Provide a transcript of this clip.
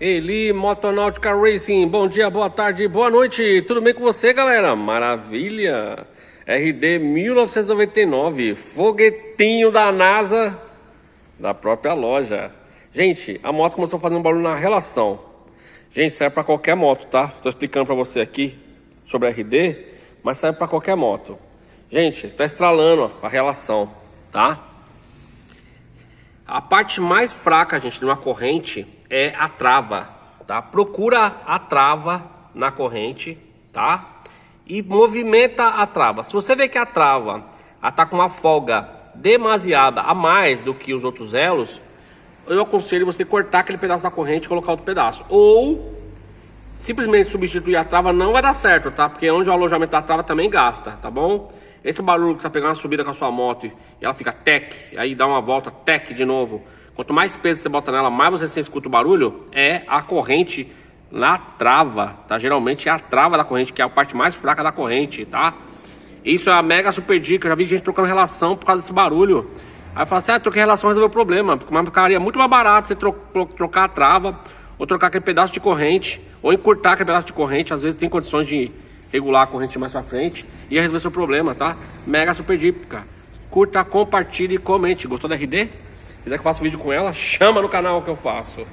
Eli Motonáutica Racing, bom dia, boa tarde, boa noite, tudo bem com você, galera? Maravilha! RD 1999, foguetinho da NASA, da própria loja. Gente, a moto começou a fazer um barulho na relação. Gente, serve para qualquer moto, tá? Tô explicando para você aqui sobre a RD, mas serve para qualquer moto. Gente, tá estralando a relação, tá? A parte mais fraca, gente, de uma corrente é a trava, tá? Procura a trava na corrente, tá? E movimenta a trava. Se você vê que a trava tá com uma folga demasiada a mais do que os outros elos, eu aconselho você cortar aquele pedaço da corrente e colocar outro pedaço. Ou simplesmente substituir a trava. Não vai dar certo, tá? Porque onde o alojamento da trava também gasta, tá bom? Esse barulho que você pegar uma subida com a sua moto e ela fica tec, aí dá uma volta tec de novo. Quanto mais peso você bota nela, mais você escuta o barulho. É a corrente na trava, tá? Geralmente é a trava da corrente, que é a parte mais fraca da corrente, tá? Isso é a mega super dica. Eu já vi gente trocando relação por causa desse barulho. Aí fala assim, troquei relação, resolveu o problema. Mas ficaria muito mais barato você trocar a trava, ou trocar aquele pedaço de corrente, ou encurtar aquele pedaço de corrente. Às vezes tem condições de regular a corrente mais pra frente e resolver seu problema, tá? Mega super dica. Curta, compartilhe e comente. Gostou da RD? Se quiser que eu faça vídeo com ela, chama no canal que eu faço.